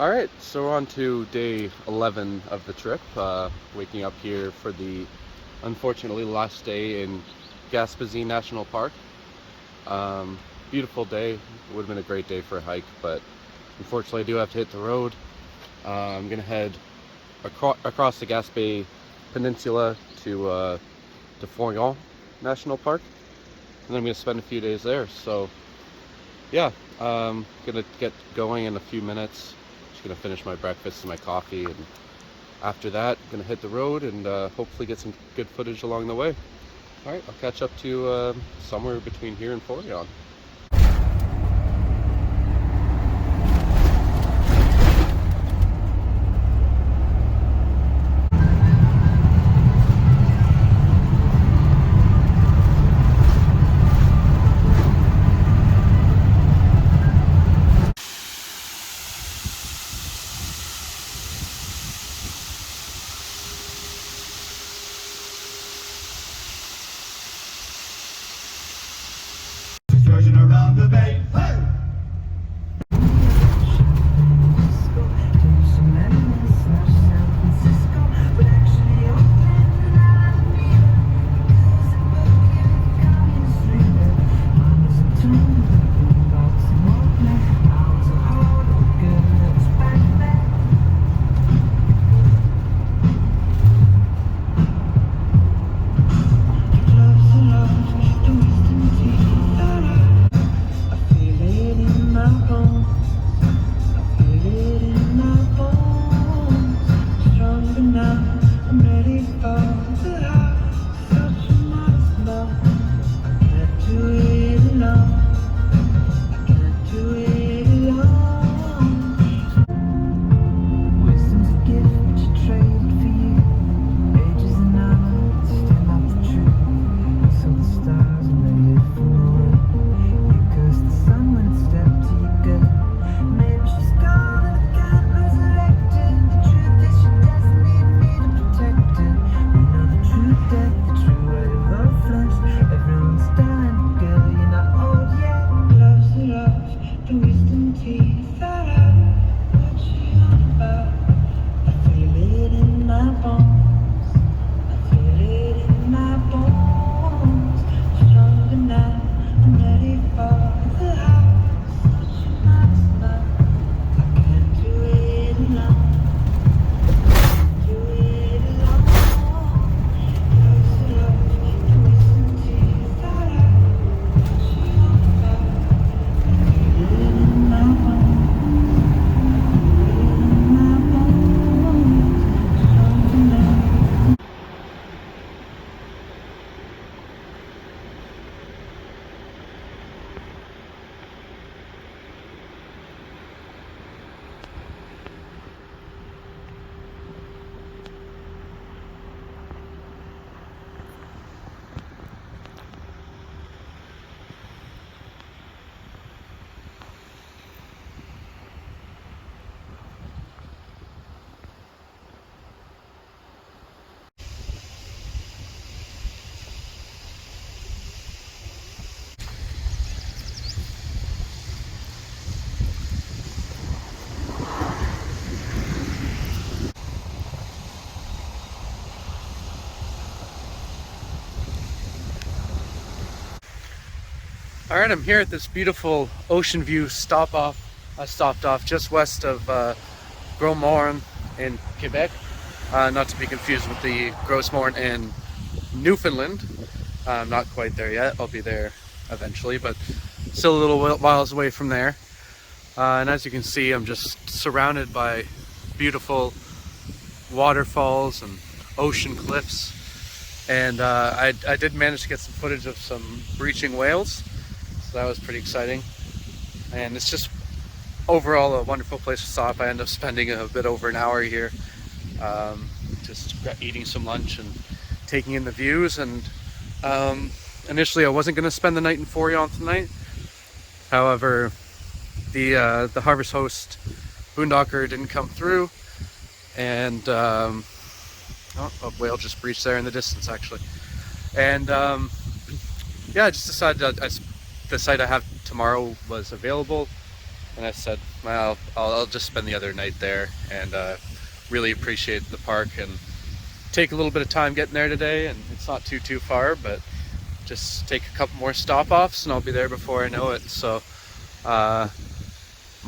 Alright, so we're on to day 11 of the trip, waking up here for the unfortunately last day in Gaspesie National Park. Beautiful day. It would have been a great day for a hike, but unfortunately I do have to hit the road. I'm going to head across the Gaspe peninsula to Forillon National Park, and then I'm going to spend a few days there. So yeah, I'm going to get going in a few minutes. Just going to finish my breakfast and my coffee, and after that I'm going to hit the road and hopefully get some good footage along the way. Alright, I'll catch up to somewhere between here and Forillon. Around the bay, hey! Alright, I'm here at this beautiful ocean view stop off. I stopped off just west of Gros Morne in Quebec, not to be confused with the Gros Morne in Newfoundland. I'm not quite there yet. I'll be there eventually, but still a little miles away from there. And as you can see, I'm just surrounded by beautiful waterfalls and ocean cliffs. And I did manage to get some footage of some breaching whales. So that was pretty exciting, and it's just overall a wonderful place to stop. I ended up spending a bit over an hour here, just eating some lunch and taking in the views. And initially I wasn't going to spend the night in Forillon tonight. However, the Harvest Host boondocker didn't come through, and a whale just breached there in the distance actually. And yeah, I just decided that the site I have tomorrow was available, And I said, well, I'll just spend the other night there, and really appreciate the park and take a little bit of time getting there today. And it's not too far, but just take a couple more stop offs and I'll be there before I know it. So my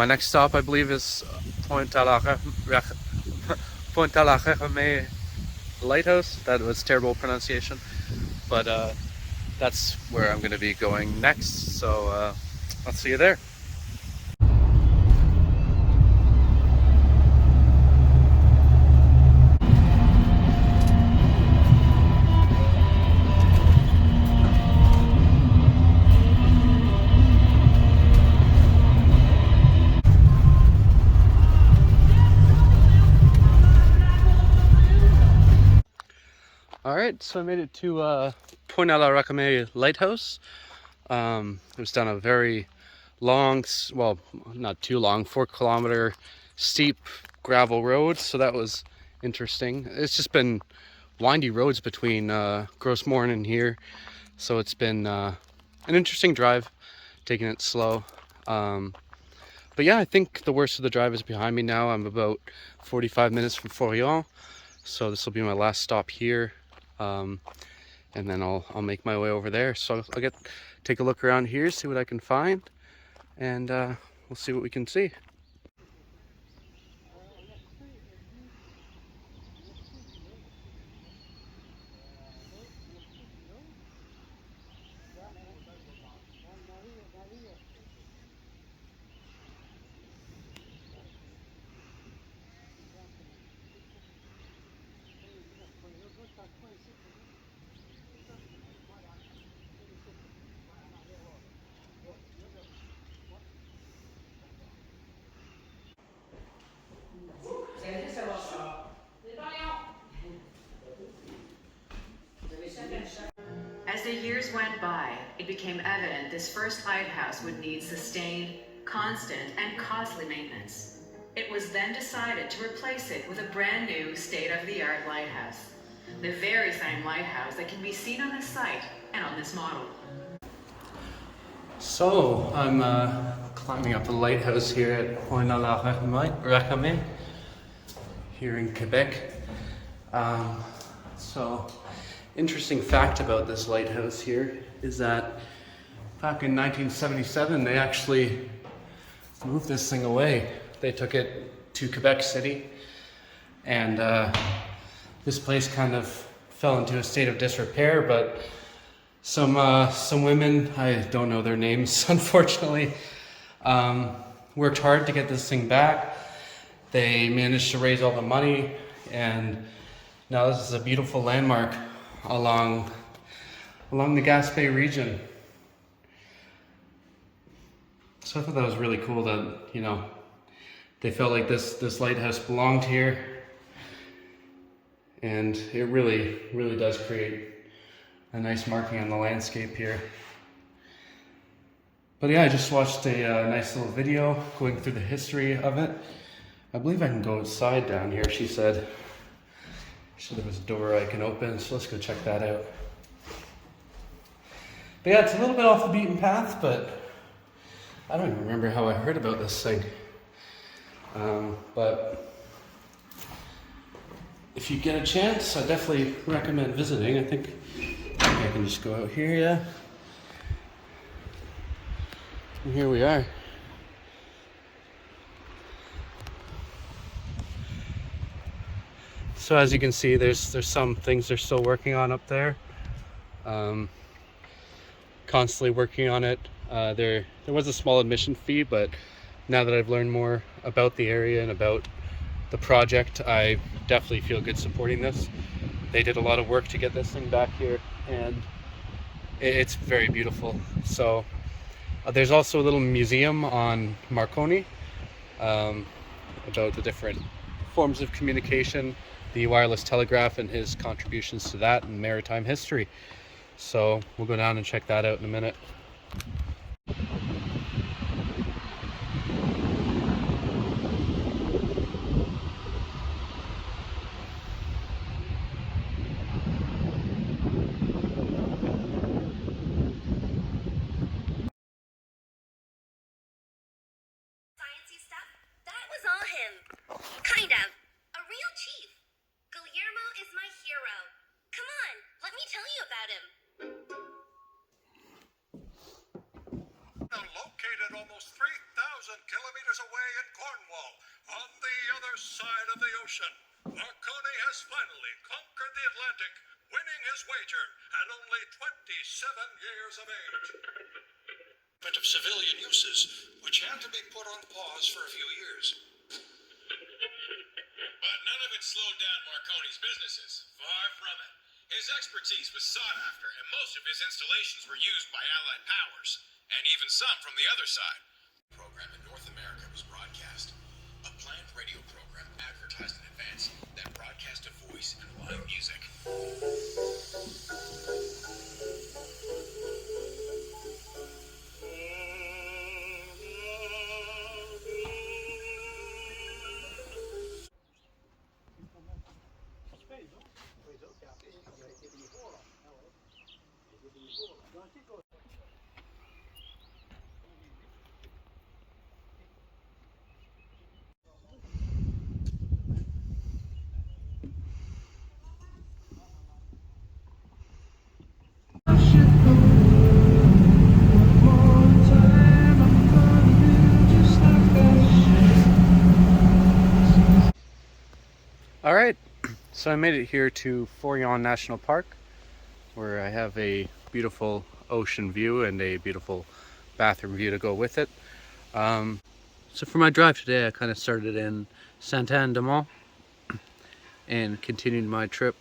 next stop, I believe, is Pont-a-la-Renommee lighthouse. That was terrible pronunciation, but that's where I'm going to be going next. So I'll see you there. Alright, so I made it to Pont-a-la-Renommee lighthouse. It was down a very long, well, not too long, 4-kilometer steep gravel road, so that was interesting. It's just been windy roads between Gros Morne and here, so it's been an interesting drive, taking it slow. But yeah, I think the worst of the drive is behind me now. I'm about 45 minutes from Forillon, so this will be my last stop here. And then I'll make my way over there. So I'll take a look around here, see what I can find, and we'll see what we can see. As the years went by, it became evident this first lighthouse would need sustained, constant, and costly maintenance. It was then decided to replace it with a brand new state-of-the-art lighthouse. The very same lighthouse that can be seen on this site and on this model. So I'm climbing up the lighthouse here at Pont-a-la-Renommee here in Quebec. So interesting fact about this lighthouse here is that back in 1977 they actually moved this thing away. They took it to Quebec City, and this place kind of fell into a state of disrepair, but some women, I don't know their names unfortunately, worked hard to get this thing back. They managed to raise all the money, and now this is a beautiful landmark along the Gaspe region. So I thought that was really cool that, you know, they felt like this lighthouse belonged here, and it really does create a nice marking on the landscape here. But yeah, I just watched a nice little video going through the history of it. I believe I can go outside down here, she said. So there was a door I can open, so let's go check that out. But yeah, it's a little bit off the beaten path, but I don't even remember how I heard about this thing. But if you get a chance, I definitely recommend visiting. I think I can just go out here, yeah. And here we are. So as you can see, there's some things they're still working on up there. Constantly working on it. There was a small admission fee, but now that I've learned more about the area and about the project, I definitely feel good supporting this. They did a lot of work to get this thing back here, and it's very beautiful. So there's also a little museum on Marconi about the different forms of communication, the wireless telegraph and his contributions to that and maritime history. So we'll go down and check that out in a minute. him. Kind of. A real chief. Guillermo is my hero. Come on, let me tell you about him. Now located almost 3,000 kilometers away in Cornwall, on the other side of the ocean, Marconi has finally conquered the Atlantic, winning his wager at only 27 years of age. But of civilian uses, which had to be put on pause for a few years. But none of it slowed down Marconi's businesses. Far from it. His expertise was sought after, and most of his installations were used by Allied powers, and even some from the other side. The program in North America was broadcast. A planned radio program advertised in advance that broadcast a voice and live music. Alright, so I made it here to Forillon National Park, where I have a beautiful ocean view and a beautiful bathroom view to go with it. So for my drive today, I kind of started in Saint-Anne-de-Mont and continued my trip.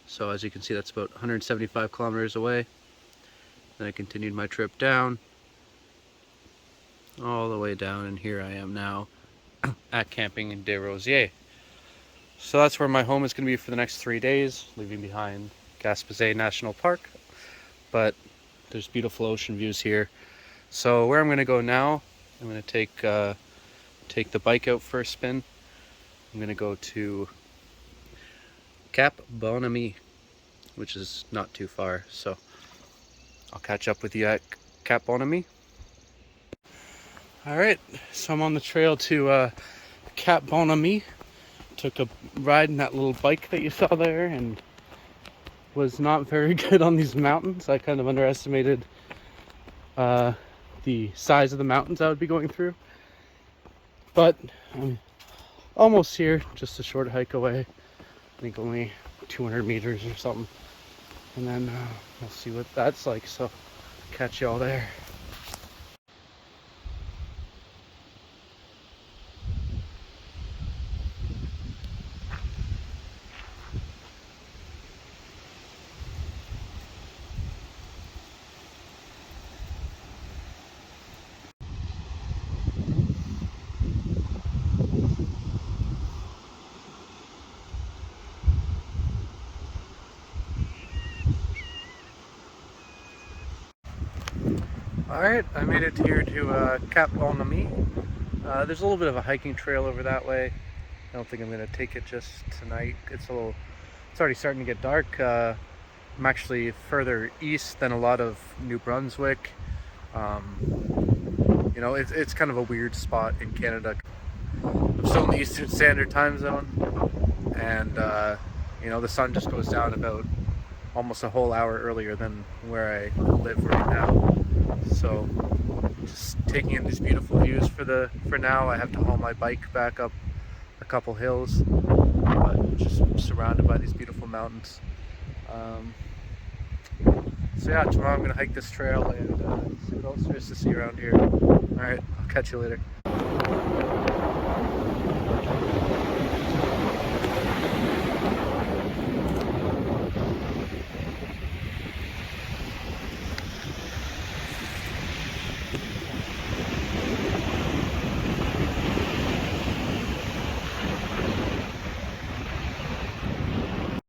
So as you can see, that's about 175 kilometers away. Then I continued my trip down, all the way down, and here I am now at Camping in Des Rosiers. So that's where my home is going to be for the next 3 days, leaving behind Gaspesie National Park. But there's beautiful ocean views here. So where I'm going to go now, I'm going to take the bike out for a spin. I'm going to go to Cap Bon-Ami, which is not too far. So I'll catch up with you at Cap Bon-Ami. Alright, so I'm on the trail to Cap Bon-Ami. Took a ride in that little bike that you saw there and was not very good on these mountains. I kind of underestimated the size of the mountains I would be going through. But I'm almost here, just a short hike away. I think only 200 meters or something. And then we'll see what that's like, so catch y'all there. Alright, I made it here to Cap Bon-Ami. There's a little bit of a hiking trail over that way. I don't think I'm going to take it just tonight. It's already starting to get dark. I'm actually further east than a lot of New Brunswick. You know, it's kind of a weird spot in Canada. I'm still in the Eastern Standard Time Zone, and you know, the sun just goes down about almost a whole hour earlier than where I live right now. So just taking in these beautiful views for now. I have to haul my bike back up a couple hills, but just surrounded by these beautiful mountains. So yeah, tomorrow I'm gonna hike this trail and see what else there is to see around here. Alright, I'll catch you later.